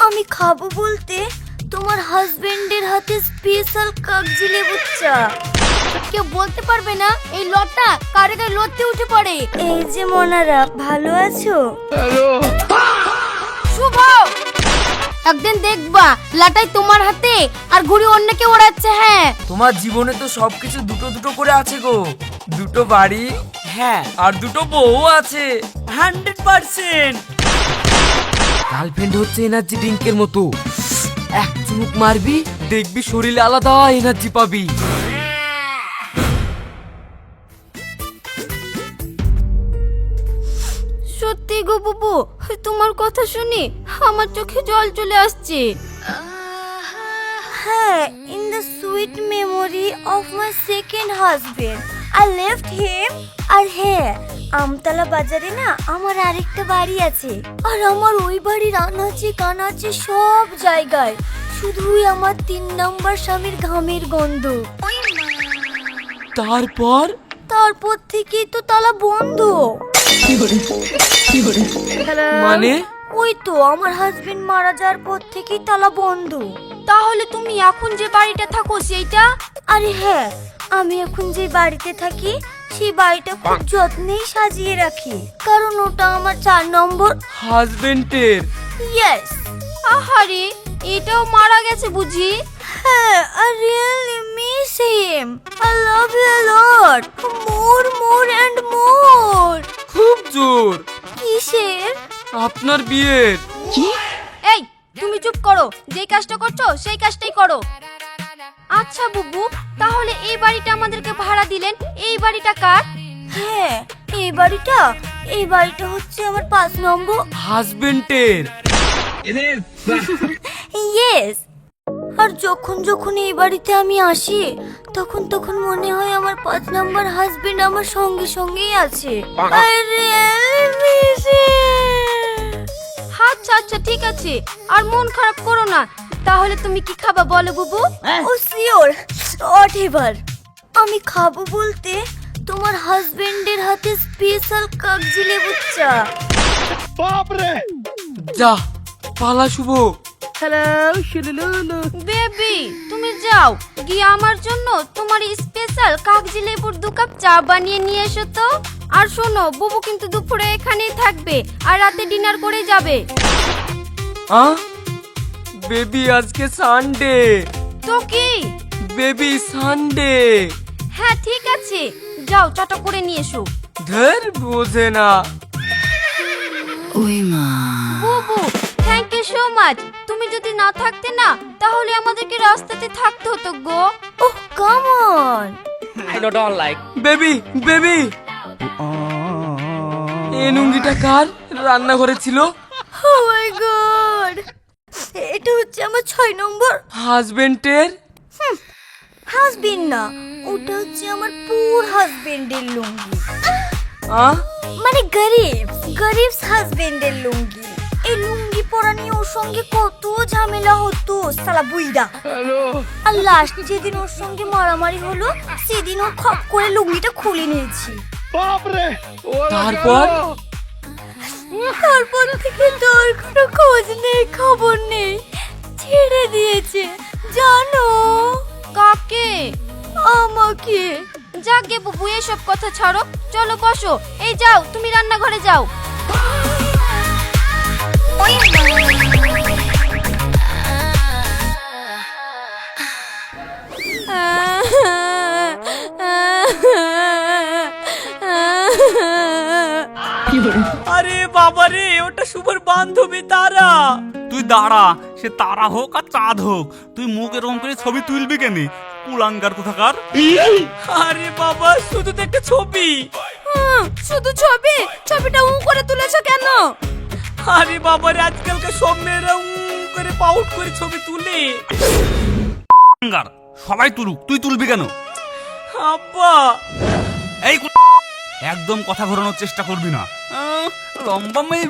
আমি খাবো বলতে তোমার হাজবেন্ডের হাতে স্পেশাল কাগজি লেবুর চা। কেউ বলতে পারবে না এই লটটা কারে গায়ে লড়তে উঠে পড়ে। এই যে মনারা, ভালো আছো? শুভ, একদিন দেখবা লাটাই তোমার হাতে আর ঘুড়ি অন্য কেউ ওড়াচ্ছে। হ্যাঁ, তোমার জীবনে তো সবকিছু দুটো দুটো করে আছে গো। দুটো বাড়ি, হ্যাঁ, আর দুটো বউ আছে। 100%। গার্লফ্রেন্ড হচ্ছে এনার্জি ড্রিঙ্কের মতো, এক চুমুক মারবি দেখবি শরীরে আলাদা এনার্জি পাবি। সত্যি গো বুবু, তোমার কথা শুনি আমার চোখে জল চলে আসছে। হ্যাঁ, in the sweet memory of my second husband, I left him. আর হ্যাঁ, আমতলা বাজারে না আমার আরেকটা বাড়ি আছে, আর আমার ওই বাড়ির আনাচে কানাচে সব জায়গায় শুধুই আমার 3 নম্বর স্বামীর ঘামের গন্ধ। তারপর থেকেই তো তালা বন্ধ। মানে ওই তো আমার হাজবেন্ড মারা যাওয়ার পর থেকেই তালা বন্ধ। তাহলে তুমি এখন যে বাড়িটা থাকো সেইটা? আরে হ্যাঁ, আমি এখন যে বাড়িতে থাকি সেই বাড়িটা খুব যত্নেই সাজিয়ে রাখি, কারণ ওটা আমার 4 নম্বর হাজবেন্ডের। ইয়েস। আহারে, এটাও মারা গেছে বুঝি? হ্যাঁ, I really miss him. I love you a lot. More and more. খুব জোর। কিসের? আপনার বিয়ের। এই, তুমি চুপ করো, যেই কাজটা করছো সেই কাজটাই করো। আচ্ছা বুবু, তাহলে এই বাড়িটা আমাদেরকে ভাড়া দিলেন, এই বাড়িটা কার? হ্যাঁ, এই বাড়িটা হচ্ছে আমার 5 নম্বর। হাজবেন্ডের। ইয়েস। আর যখন এই বাড়িতে আমি আসি তখন মনে হয় আমার 5 নম্বর হাজবেন্ড আমার সঙ্গেই আছে। I really miss him. আচ্ছা ঠিক আছে, আর মন খারাপ করো না। তাহলে তুমি কি খাবা বলো বুবু? ও শিওর, হোয়াটএভার। আমি খাবো বলতে তোমার হাজবেন্ডের হাতে স্পেশাল কাগজি লেবুর চা। যা পালা শুভ। বেবি, তুমি যাও গিয়ে আমার জন্য তোমার স্পেশাল কাগজি লেবুর 2 কাপ চা বানিয়ে নিয়ে এসো তো। আর শোনো, বুবু কিন্তু দুপুরে এখানেই থাকবে আর রাতে ডিনার করে যাবে। বেবি আজকে সানডে। তো কি? Baby Sunday. হ্যাঁ ঠিক আছে, যাও চাটা করে নিয়ে এসো। ধর বোঝে না। বুবু, থ্যাংক ইউ সো মাচ। তুমি যদি না থাকতে না, তাহলে আমাদেরকে রাস্তাতে থাকতে হতো গো। ওহ কাম অন। বেবি এই লুঙ্গিটা কার? রান্নাঘরে ছিল। ও মাই গড, এটা হচ্ছে আমার 6 নম্বর হাজবেন্ডের। হাজবেন্ড না, ওটা হচ্ছে আমার পুর হাজবেন্ডের লুঙ্গি, মানে গরিব হাজবেন্ডের লুঙ্গি। এই লুঙ্গি পরা নিয়ে ওর সঙ্গে কত ঝামেলা হতো সালা বুইড়া। আর লাস্ট যেদিন ওর সঙ্গে মারামারি হলো সেদিন ও খপ করে লুঙ্গিটা খুলে নিয়েছি। তারপর থেকে তোর কোনো খোঁজ নেই, খবর নেই, ছেড়ে দিয়েছে জানো। কাকে? আমাকে। যাকে বুবু, এসব কথা ছাড়ো, চলো বসো। এই যাও, তুমি রান্নাঘরে যাও। আরে বাবা রে, ওটা শুভর বান্ধবী তারা। তুই দাঁড়া, সে তারা হোক আর চাঁদ হোক, তুই মুখ এরকম করে ছবি তুলবি কেন? কুলাঙ্গার কোথাকার। আরে বাবা, শুধু তো একটা ছবি। শুধু ছবিটা করে তুলেছো কেন? আরে বাবা রে, আজকালকার সব মেয়েরা করে পাউট করে ছবি তুলে। কুলাঙ্গার, সবাই তুলুক, তুই তুলবি কেন? আব্বা, এই একদম কথা ঘোরানোর চেষ্টা করবি না। লম্বা মেয়ে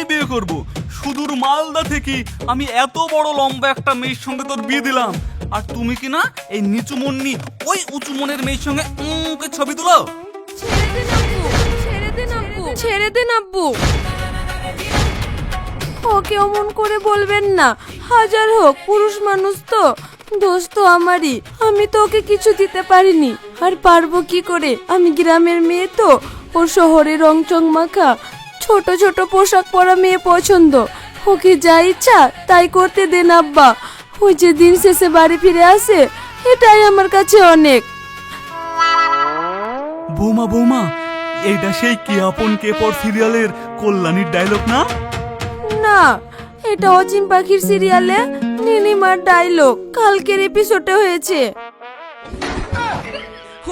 বিয়ে করব। সুদূর মালদা থেকে আমি এত বড় লম্বা একটা মেয়ের সঙ্গে তোর বিয়ে দিলাম, আর তুমি কি না এই নিচু মন্নি ওই উঁচু মনের মেয়ের সঙ্গে ছবি তুলো। ছেড়ে দেন আব্বু। ওকে অমন করে বলবেন না, হাজার হোক পুরুষ মানুষ তো, দোষ তো আমারই। আমি তো ওকে কিছু দিতে পারিনি, আর পারবো কি করে? আমি গ্রামের মেয়ে তো, ও শহরে রং চং মাখা ছোট ছোট পোশাক পরা মেয়ে পছন্দ। ওকে যা ইচ্ছা তাই করতে দেন আব্বা। ওই যে দিন শেষে বাড়ি ফিরে আসে, এটাই আমার কাছে অনেক। বৌমা বৌমা, এইটা সেই কে আপন কে পর সিরিয়ালের কল্যাণীর ডায়লগ না? না, এটা অজিম পাখির সিরিয়ালে নীলিমার ডায়লগ, কালকের এপিসোডে হয়েছে।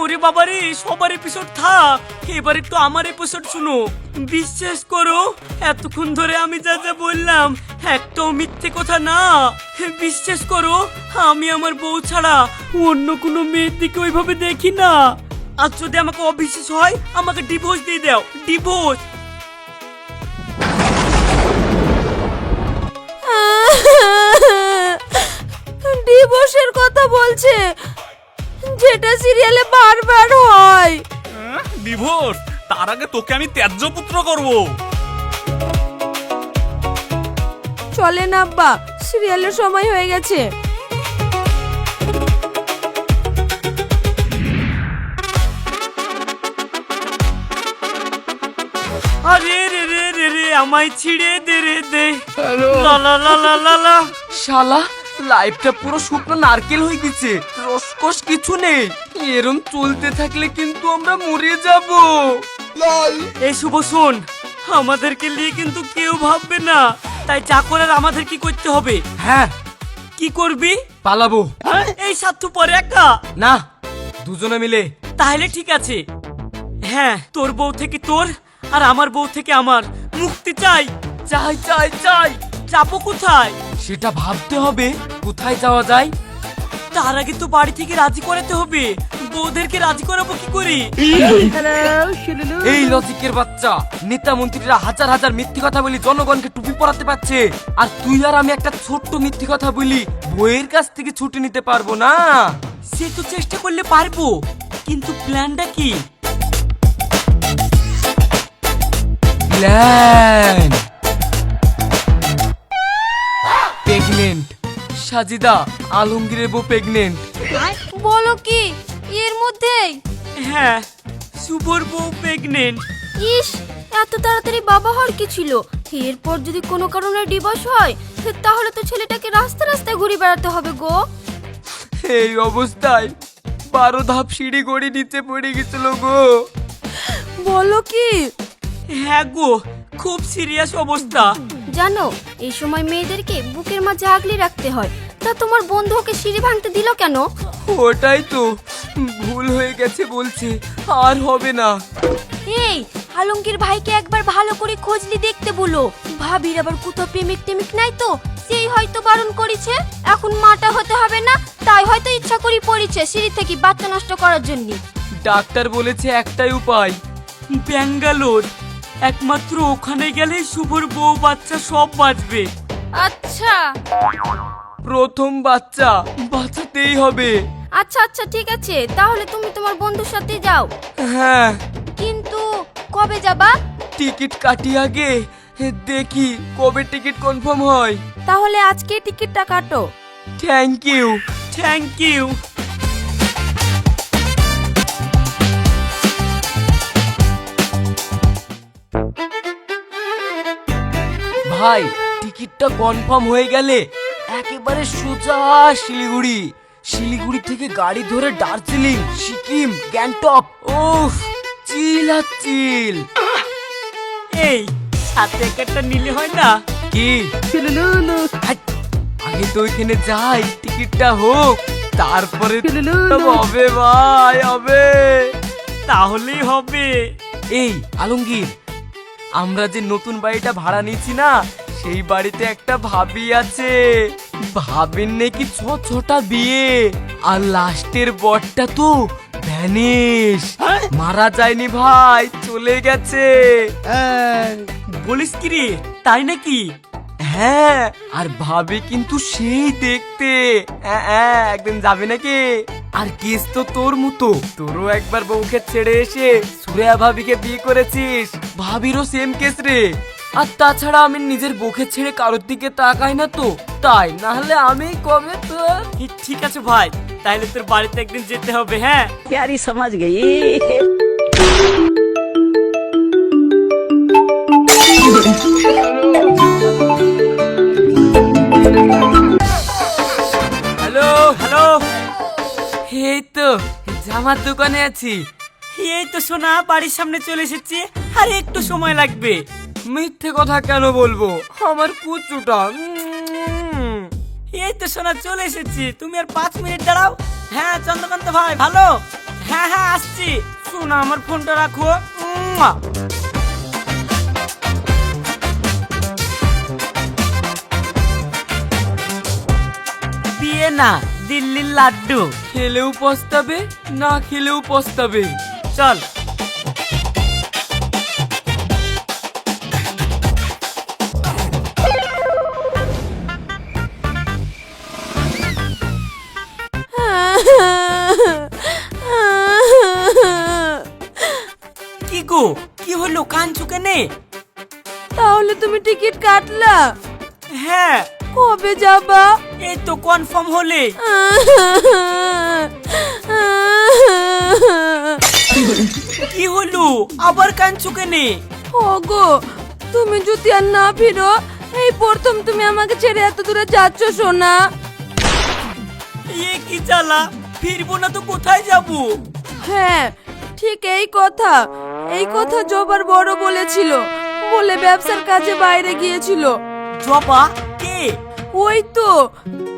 ওরে বাবারে, সবার এপিসোড থাক, এবার একটু আমার এপিসোড শুনো। বিশ্বাস করো, এতক্ষণ ধরে আমি যা যা বললাম একটাও মিথ্যে কথা না। বিশ্বাস করো, আমি আমার বউ ছাড়া অন্য কোনো মেয়ের দিকে ওইভাবে দেখি না। আর যদি আমাকে অবিশ্বাস হয়, আমাকে ডিভোর্স দিয়ে দাও, ডিভোর্স। ডিভোর্সের কথা বলছে, যেটা সিরিয়ালে বারবার হয়। ডিভোর্স? তার আগে তোকে আমি ত্যায্য পুত্র করব। চলেন আব্বা, সিরিয়ালের সময় হয়ে গেছে। আরে রে রে রে রে, আমায় ছিড়ে দে রে দে। লা লা লা লা লা লা। শালা, লাইফটা পুরো শুকনো নারকেল হয়ে গেছে, রসকস কিছু নেই। এরম চলতে থাকলে কিন্তু আমরা মরে যাব। এই শুভ শোন, আমাদেরকে নিয়ে কিন্তু কেউ ভাববে না, তাই যা করার আমাদের কি করতে হবে? হ্যাঁ, কি করবি? পালাবো। এই সাথে পরে একা না, দুজনে মিলে। তাহলে ঠিক আছে। হ্যাঁ, তোর বউ থেকে তোর আর আমার বউ থেকে আমার মুক্তি চাই। চাই চাই চাই। যাবো কোথায় সেটা ভাবতে হবে। কোথায় যাওয়া যায়? তার আগে তো বাড়ি থেকে রাজি করাতে হবে। বউদেরকে রাজি করাবো কি করি? এই লজিকের বাচ্চা, নেতা মন্ত্রীরা হাজার হাজার মিথ্যে কথা বলি জনগণকে টুপি পরাতে পারছে, আর তুই আর আমি একটা ছোট্ট মিথ্যে কথা বলি বউয়ের কাছ থেকে ছুটি নিতে পারবো না। সে তো চেষ্টা করলে পারবো, কিন্তু প্ল্যানটা কি? Plan pregnant. সাজিদা, আলমগীরের বউ প্রেগনেন্ট। বলো কি এর মধ্যেই? হ্যাঁ, শুভর বউ প্রেগনেন্ট। ইস, এত তাড়াতাড়ি বাবা হওয়ার কি ছিল? এরপর যদি কোনো কারণে ডিভোর্স হয়, তাহলে তো ছেলেটাকে রাস্তা রাস্তায় ঘুরে বেড়াতে হবে গো। এই অবস্থায় 12 ধাপ সিঁড়ি গড়ি নিচে পড়ে গেছিল গো। বলো কি? হ্যাঁ গো, খুব সিরিয়াস অবস্থা। জানো, এই সময় মেয়েদেরকে বুকের মাঝে আগলে রাখতে হয়। তা তোমার বন্ধু ওকে সিঁড়ি ভাঙতে দিল কেন? ওটাই তো, ভুল হয়ে গেছে বলছে, আর হবে না। এই আলমগীর ভাইকে একবার ভালো করে খোঁজলি দেখতে বলো। ভাবির আবার কোথাও প্রেমিক টেমিক নাই তো, সেই হয়তো বারণ করেছে। এখন মাটা হতে হবে না, তাই হয়তো ইচ্ছা করি পড়েছে সিঁড়ি থেকে বাচ্চা নষ্ট করার জন্য। ডাক্তার বলেছে একটাই উপায়, ব্যাঙ্গালোর। একমাত্র ওখানে গেলেই শুভর বউ বাচ্চা সব বাঁচবে। আচ্ছা প্রথম বাচ্চা বাঁচাতেই হবে। আচ্ছা আচ্ছা ঠিক আছে, তাহলে তুমি তোমার বন্ধুর সাথে যাও। হ্যাঁ, কিন্তু কবে যাবা? টিকিট কাটি আগে, দেখি কবে টিকিট কনফার্ম হয়। তাহলে আজকে টিকিটটা কাটো। Thank you, thank you. ভাই, টিকিটটা কনফার্ম হয়ে গেলে একেবারে সোজা শিলিগুড়ি। শিলিগুড়ি থেকে গাড়ি ধরে দার্জিলিং, সিকিম, গ্যাংটক। ওফ, চিল আর চিল। এই সাথে একটা নিলে হয় না কি? আগে তো ওইখানে যাই, টিকিটটা হোক, তারপরে হবে ভাই, হবে। তাহলেই হবে। এই আলমগীর, আমরা যে নতুন বাড়িটা ভাড়া নিয়েছি না, সেই বাড়িতে একটা ভাবি আছে। ভাবির নাকি ছোটা বিয়ে, আর লাস্টের বরটা তো ভ্যানিশ, মারা যায়নি ভাই, চলে গেছে। বলিস কি রে, তাই নাকি? হ্যাঁ, আর ভাবি কিন্তু সেই দেখতে। একদিন যাবে নাকি? আর কেস তো তোর মতো, তোরও একবার বউকে ছেড়ে এসে সুরেয়া ভাবিকে বিয়ে করেছিস। ভাবিরও সেম কেস রে। আর তাছাড়া আমি নিজের বউকে ছেড়ে কারোর দিকে তাকাই না তো, তাই না হলে আমি কবে তো। ঠিক আছে ভাই, তাহলে তোর বাড়িতে একদিন যেতে হবে। হ্যাঁ, प्यारी समझ गई। Hello hello. এই তো জামার দোকানে আছি। এই তো সোনা, বাড়ির সামনে চলে এসেছি, আর একটু সময় লাগবে। মিথ্যে কথা কেন বলবো, আমার কুচুটা। এই তো সোনা, চলে এসেছি, তুমি আর 5 মিনিট দাঁড়াও। হ্যাঁ চন্দ্রকান্ত ভাই, ভালো? হ্যাঁ হ্যাঁ আসছি। সোনা, আমার ফোনটা রাখো। উম্মা। বিয়ে না, দিল্লির লাড্ডু। খেলেও পস্তাবে, না খেলেও পস্তাবে। চল। কি গো, কি হলো, কাঁদছো কেনে? তাহলে তুমি টিকিট কাটলা? হ্যাঁ। কবে যাবা? এই তো কনফার্ম হলে। কি হলো, আবার কাঁদছো কেনে? ওগো, তুমি যদি আর না ফিরো, এই প্রথম তুমি আমাকে ছেড়ে এত দূরে যাচ্ছ সোনা। এ কি জ্বালা, ফিরবো না তো কোথায় যাবো? হ্যাঁ ঠিক এই কথা জবার বড় বলেছিল, বলে ব্যবসার কাজে বাইরে গিয়েছিল। জবা কে? ওই তো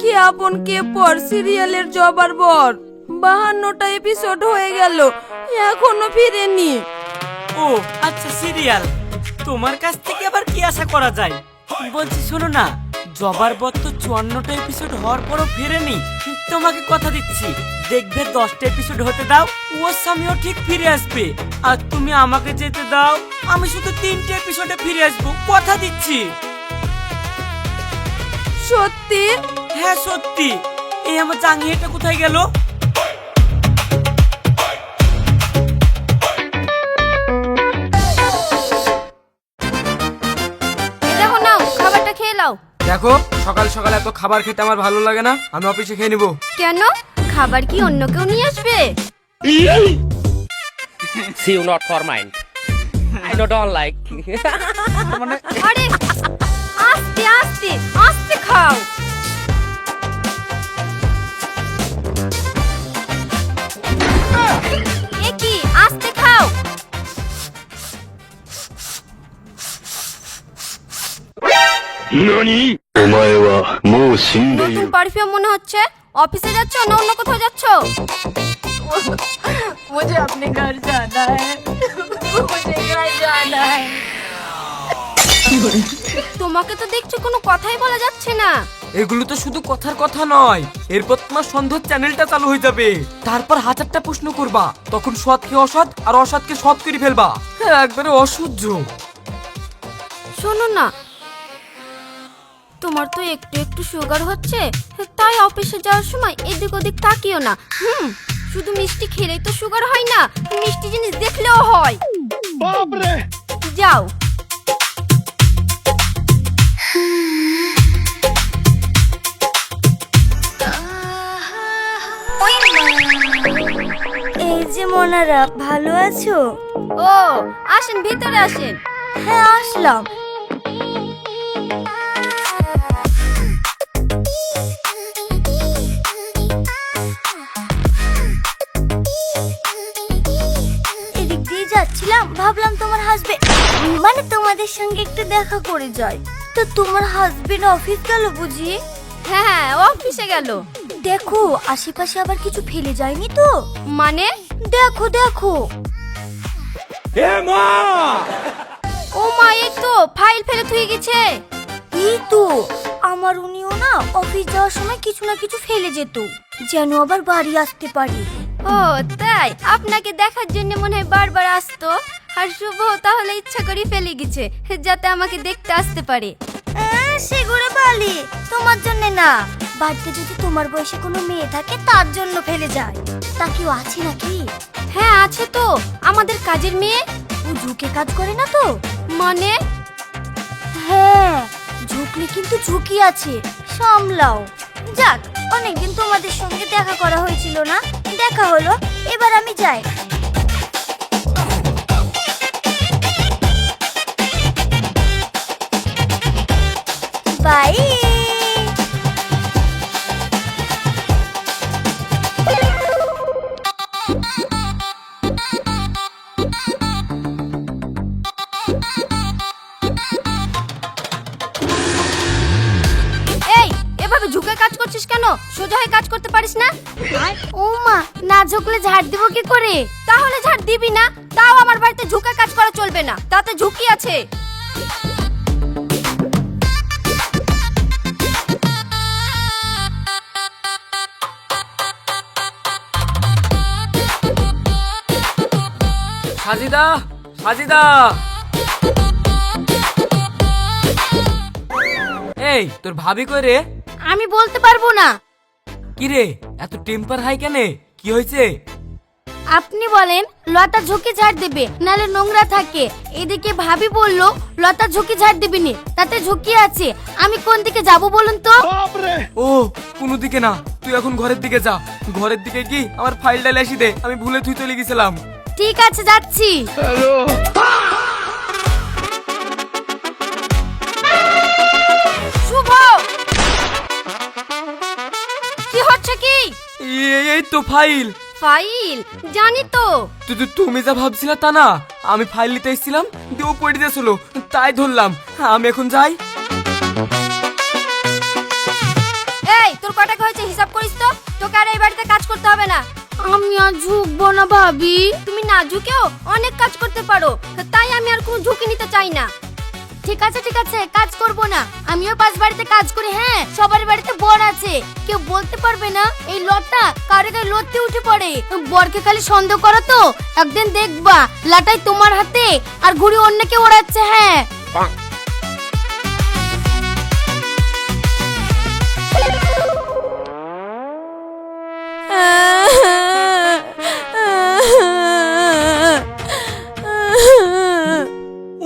কে আপন কে পর সিরিয়ালের জবার বর। 52টা এপিসোড হয়ে গেল, এখনো ফিরেনি। ও আচ্ছা, সিরিয়াল। তোমার কাছ থেকে আবার কি আশা করা যায়? বলছি শোনো না, জবার বর তো 54টা এপিসোড হওয়ার পরও ফিরেনি। তোমাকে কথা দিচ্ছি, দেখবে 10টা এপিসোড হতে দাও, ওর স্বামীও ঠিক ফিরে আসবে। আর তুমি আমাকে যেতে দাও, আমি শুধু 3টে এপিসোডে ফিরে আসবো, কথা দিচ্ছি। সত্যি? হ্যাঁ সত্যি। এই আমার জাঙ্গিয়াটা কোথায় গেল? দেখো নাও, খাবারটা খেয়ে নাও। দেখো, সকাল সকাল এত খাবার খেতে আমার ভালো লাগে না, আমি অফিসে খেয়ে নিবো। কেন? খাবার কি অন্য কেউ নিয়ে আসবে? See you not for mine. I don't like. আরে আস্তে আস্তে আস্তে খাও। এ কি, আস্তে খাও। 何お前はもう死んでい নতুন る。 পারফিউম মনে হচ্ছে। অফিসে যাচ্ছ না অন্য কোথাও যাচ্ছ? मुझे अपने घर जाना है, मुझे घर जाना है। তোমাকে তো দেখছি কোনো কথাই বলা যাচ্ছে না। এগুলো তো শুধু কথার কথা নয়, এরপর তোমার সন্দেহ চ্যানেলটা চালু হয়ে যাবে। তারপর 1000টা প্রশ্ন করবা, তখন সৎকে অসৎ আর অসৎকে সৎ করে ফেলবা। একবারে অসহ্য। শোনো না, তোমার তো একটু একটু সুগার হচ্ছে, তাই অফিসে যাওয়ার সময় এদিক ওদিক তাকিও না। শুধু মিষ্টি খেলেই তো সুগার হয় না, মিষ্টি জিনিস দেখলেও হয়। যাও। এই যে মোনারা, ভালো আছো? ও আসেন, ভিতরে আসেন। হ্যাঁ আসলাম। এদিক দিয়ে যাচ্ছিলাম, ভাবলাম তোমার হাসবেন্ড, মানে তোমাদের সঙ্গে একটু দেখা করে যাই। তো তোমার হাজবেন্ড অফিস গেল বুঝি? হ্যাঁ অফিসে গেল। দেখো আশেপাশে আবার কিছু ফেলে যায়নি তো? মানে? দেখো দেখো। ও মা, এই তো ফাইল ফেলে থুয়ে গেছে। এই তো, আমার উনিও না অফিস যাওয়ার সময় কিছু না কিছু ফেলে যেত, যেন আবার বাড়ি আসতে পারি। ও তাই? আপনাকে দেখার জন্য মনে হয় বারবার আসতো। আর শুভ তাহলে ইচ্ছা করে ফেলে গেছে, যাতে আমাকে দেখতে আসতে পারে। সেগুলো বালি, তোমার জন্য না, বাড়িতে যদি তোমার বয়সে কোনো মেয়ে থাকে তার জন্য ফেলে যায়। তা কেউ আছে নাকি? হ্যাঁ আছে তো, আমাদের কাজের মেয়ে। ও ঝুঁকে কাজ করে না তো? মানে? হ্যাঁ, ঝুঁকলে কিন্তু ঝুঁকি আছে, সামলাও। যাক, অনেকদিন তোমাদের সঙ্গে দেখা করা হয়েছিল না, দেখা হলো, এবার আমি যাই। বাই। এই, এভাবে ঝুঁকে কাজ করছিস কেন? সোজা হয়ে কাজ করতে পারিস না? ও মা, না ঝুঁকলে ঝাড় দিব কি করে? তাহলে ঝাড় দিবি না? তাও আমার বাড়িতে ঝুঁকে কাজ করা চলবে না, তাতে ঝুঁকি আছে। সাজিদা, সাজিদা। এই তোর ভাবি কই রে? আমি বলতে পারবো না। কি রে, এত টেম্পার হাই কেন? কি হয়েছে? আপনি বলেন লতা ঝুঁকি ঝাড় দেবে, নালে নোংরা থাকে। এদিকে ভাবি বললো লতা ঝুঁকি ঝাড় দিবিনি, তাতে ঝুঁকি আছে। আমি কোন দিকে যাব বলুন তো? ও, কোনো দিকে না, তুই এখন ঘরের দিকে যা। ঘরের দিকে কি আমার ফাইলটা লেসি দে, আমি ভুলে তুই চলে গেছিলাম। ঠিক আছে, যাচ্ছি। শুভ, কি হচ্ছে কি? এই তো ফাইল। ফাইল? জানি তো। তুমি যা ভাবছিলে তা না, আমি ফাইল নিতে এসেছিলাম, দিয়ে পড়ে দিয়েছিল, তাই ধরলাম। আমি এখন যাই। এই, তোর কটা হয়েছে হিসাব করিস তো। তোকে আর এই বাড়িতে কাজ করতে হবে না। আমি আর ঝুঁকবো না ভাবি। তুমি না ঝুঁকেও অনেক কাজ করতে পারো, তাই আমি আর কোনো ঝুঁকি নিতে চাই না। ঠিক আছে ঠিক আছে, কাজ করব না। আমিও পাঁচ বাড়িতে কাজ করি। হ্যাঁ, সবার বাড়িতে বর আছে, কেউ বলতে পারবে না এই লতা কারে গায়ে লড়তে উঠে পড়ে। বরকে খালি সন্দেহ করো তো, একদিন দেখবা লাটাই তোমার হাতে আর ঘুড়ি অন্যকে ওড়াচ্ছে। হ্যাঁ,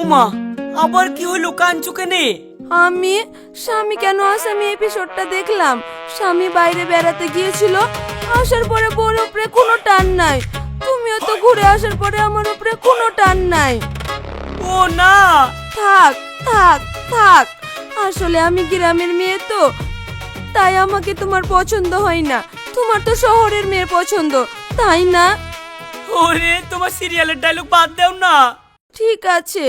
উমা, আবার কি হলো? কাঞ্চু কেনে? আমি স্বামী কেন আসামি এপিসোডটা দেখলাম। স্বামী বাইরে বেড়াতে গিয়েছিল, আসার পরে বোর উপরে কোনো টান নাই। তুমিও তো ঘুরে আসার পরে আমার উপরে কোনো টান নাই। ও না, থাক থাক থাক, আসলে আমি গ্রামের মেয়ে তো, তাই আমাকে তোমার পছন্দ হয় না। তোমার তো শহরের মেয়ে পছন্দ, তাই না? ওরে তোমার সিরিয়ালের ডায়লগ বাদ দাও না। ঠিক আছে।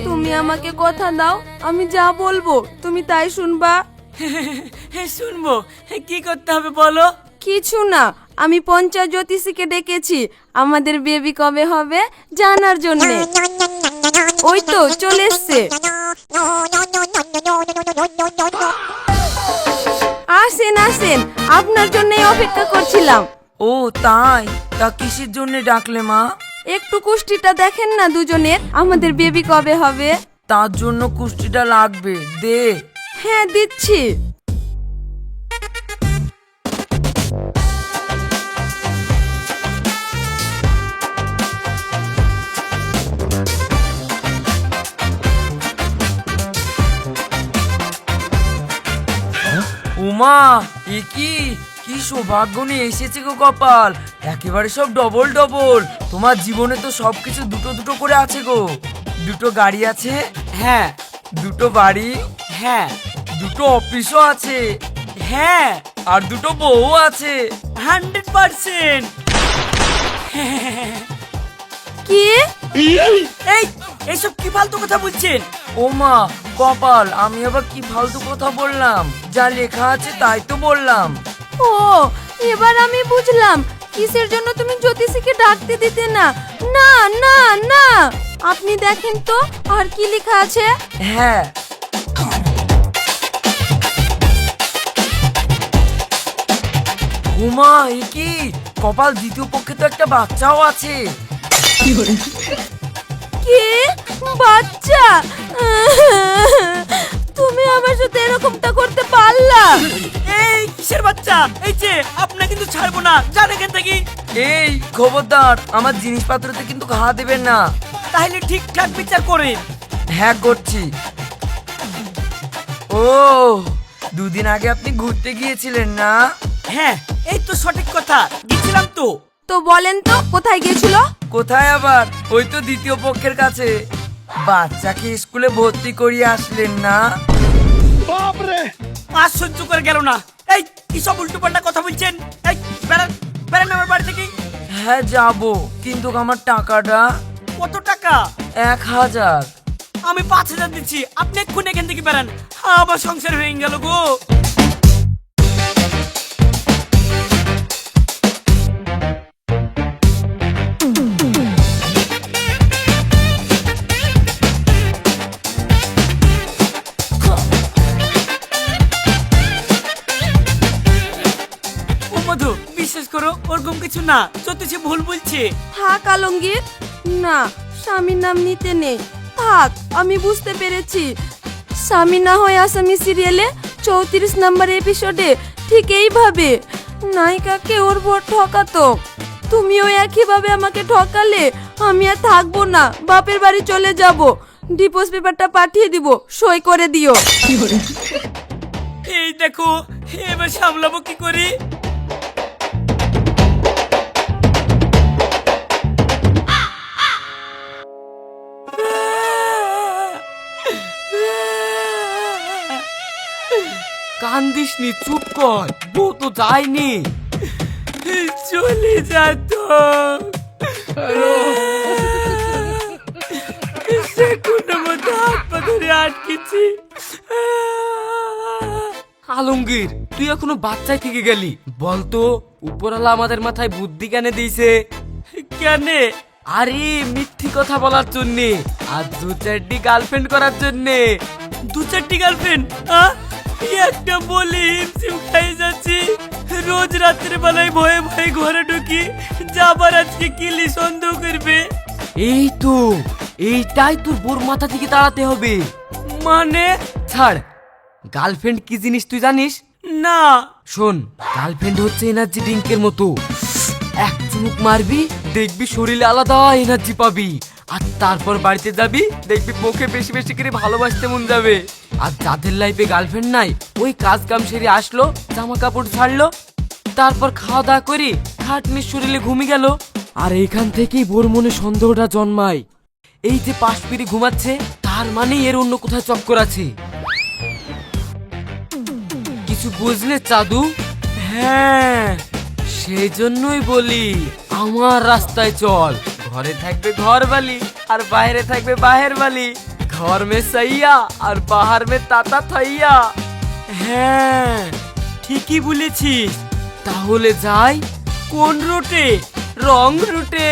তুমি আমাকে কথা দাও, আমি যা বলবো তুমি তাই শুনবা। শুনবো, কি করতে হবে বলো? কিছু না, আমি পঞ্চায়েত জ্যোতিষীকে ডেকেছি আমাদের বেবি কবে হবে জানার জন্য। ওই তো চলে এসছে। আসেন আসেন, আপনার জন্যই অপেক্ষা করছিলাম। ও তাই? তা কিসের জন্য ডাকলে মা? একটু কুষ্টিটা দেখেন না দুজনের, আমাদের বেবি কবে হবে। তার জন্য কুষ্টিটা লাগবে, দে। হ্যাঁ দিচ্ছি। উমা, এ কি কি সৌভাগ্য নিয়ে এসেছে গো কপাল, একেবারে সব ডবল ডবল। তোমার জীবনে তো সবকিছু দুটো দুটো করে আছে গো। দুটো গাড়ি আছে, হ্যাঁ দুটো বাড়ি, হ্যাঁ দুটো অফিসও আছে, হ্যাঁ, আর দুটো বউ আছে। 100%। কি? এই এইসব কি ফালতু কথা বলছেন? ও মা, কপাল, আমি আবার কি ফালতু কথা বললাম? যা লেখা আছে তাই তো বললাম। ও, এবার আমি বুঝলাম কিসের জন্য তুমি জ্যোতিষীকে ডাকতে দিতে না। না না না, আপনি দেখেন তো আর কি লেখা আছে। হ্যাঁ, উমা, এ কি কপাল, দ্বিতীয় পক্ষে তো একটা বাচ্চাও আছে। কি বাচ্চা? তুমি আমার সাথে এরকমটা করতে পারলা? এই কিসের বাচ্চা, এই যে আপনাকে কিন্তু ছাড়বো না, যান এখান থেকে। এই খবরদার, আমার জিনিসপত্রতে কিন্তু ঘা দেবেন না। তাহলে ঠিকঠাক বিচার করে। হ্যাঁ করছি। ও, দুদিন আগে আপনি ঘুরতে গিয়েছিলেন না? হ্যাঁ, এই তো সঠিক কথা, গেছিলাম তো। তো বলেন তো কোথায় গিয়েছিল? কোথায় আবার, ওই তো দ্বিতীয় পক্ষের কাছে। বাচ্চাকে স্কুলে ভর্তি করিয়ে আসলেন না? আর সহ্য করে গেল না। এই কি সব উল্টো পাল্টা কথা বলছেন? এই বেড়ান বেড়ান আমার বাড়ি থেকে। হ্যাঁ যাবো, কিন্তু আমার টাকাটা। কত টাকা? 1000। আমি 5000 দিচ্ছি, আপনি এক্ষুনি এখান থেকে বেড়ান। আমার সংসার হয়ে গেল গো। ও মধু, বিশ্বাস করো ওরকম কিছু না, সত্যি সে ভুল বলছে। থাক আলমগীর, না স্বামীর নাম নিতে নেই। থাক, আমি বুঝতে পেরেছি। স্বামী না হয় আসামি সিরিয়ালে 34 নম্বর এপিসোডে ঠিক এইভাবে নায়িকাকে ওর বর ঠকাতো। তুমিও একইভাবে আমাকে ঠকালে আমি আর থাকবো না, বাপের বাড়ি চলে যাব। ডিভোর্স পেপারটা পাঠিয়ে দিব, সই করে দিও। এই দেখো, এবার সামলাবো কি করে? কান্দিস নি, চুপ কর, বউ তো যায়নি। চলে যেত। সে কোনো মতো হাত পা ধরে আটকেছি। আলমগীর, তুই এখনো বাচ্চাই থেকে গেলি। বলতো উপরওয়ালা আমাদের মাথায় বুদ্ধি কেন দিয়েছে? কেন? আরে মিথ্যি কথা বলার জন্যে, আর 2-4টি গার্লফ্রেন্ড করার জন্যে। 2-4টি গার্লফ্রেন্ড? একটা বলি হিমশিম খাই যাচ্ছি। রোজ রাত্রে বেলায় ভয়ে ভয়ে ঘরে ঢুকি, যাবার আজকে কিলি সন্দেহ করবে। এই তো, এইটাই তোর বোর মাথা থেকে তাড়াতে হবে। মানে? ছাড়, গার্লফ্রেন্ড কি জিনিস তুই জানিস? না। শোন, গার্লফ্রেন্ড হচ্ছে এনার্জি ড্রিঙ্কের মতো। এক চুমুক মারবি, দেখবি শরীরে আলাদা এনার্জি পাবি। আর তারপর বাড়িতে যাবি, দেখবি বউকে বেশি বেশি করে ভালোবাসতে মন যাবে। আর যাদের লাইফে গার্লফ্রেন্ড নাই, ওই কাজ কাম সেরে আসলো, জামা কাপড় ছাড়লো, তারপর খাওয়া দাওয়া করি খাটনির শরীরে ঘুমিয়ে গেল। আর এইখান থেকেই বোর মনে সন্দেহটা জন্মায়। এই যে পাশ ফিরে ঘুমাচ্ছে, তার মানে এর অন্য কোথায় চক্কর আছে। কিছু বুঝলে চাদু? হ্যাঁ, সেই জন্যই বলি আমার রাস্তায় চল। ঘরে থাকবে ঘর বালি, আর বাইরে থাকবে বাহের বালি। ঘর মে সাইয়া আর বাহার মে তাতা থাইয়া। হ্যাঁ, ঠিকই বলেছিস। তাহলে যাই কোন রুটে? রং রুটে।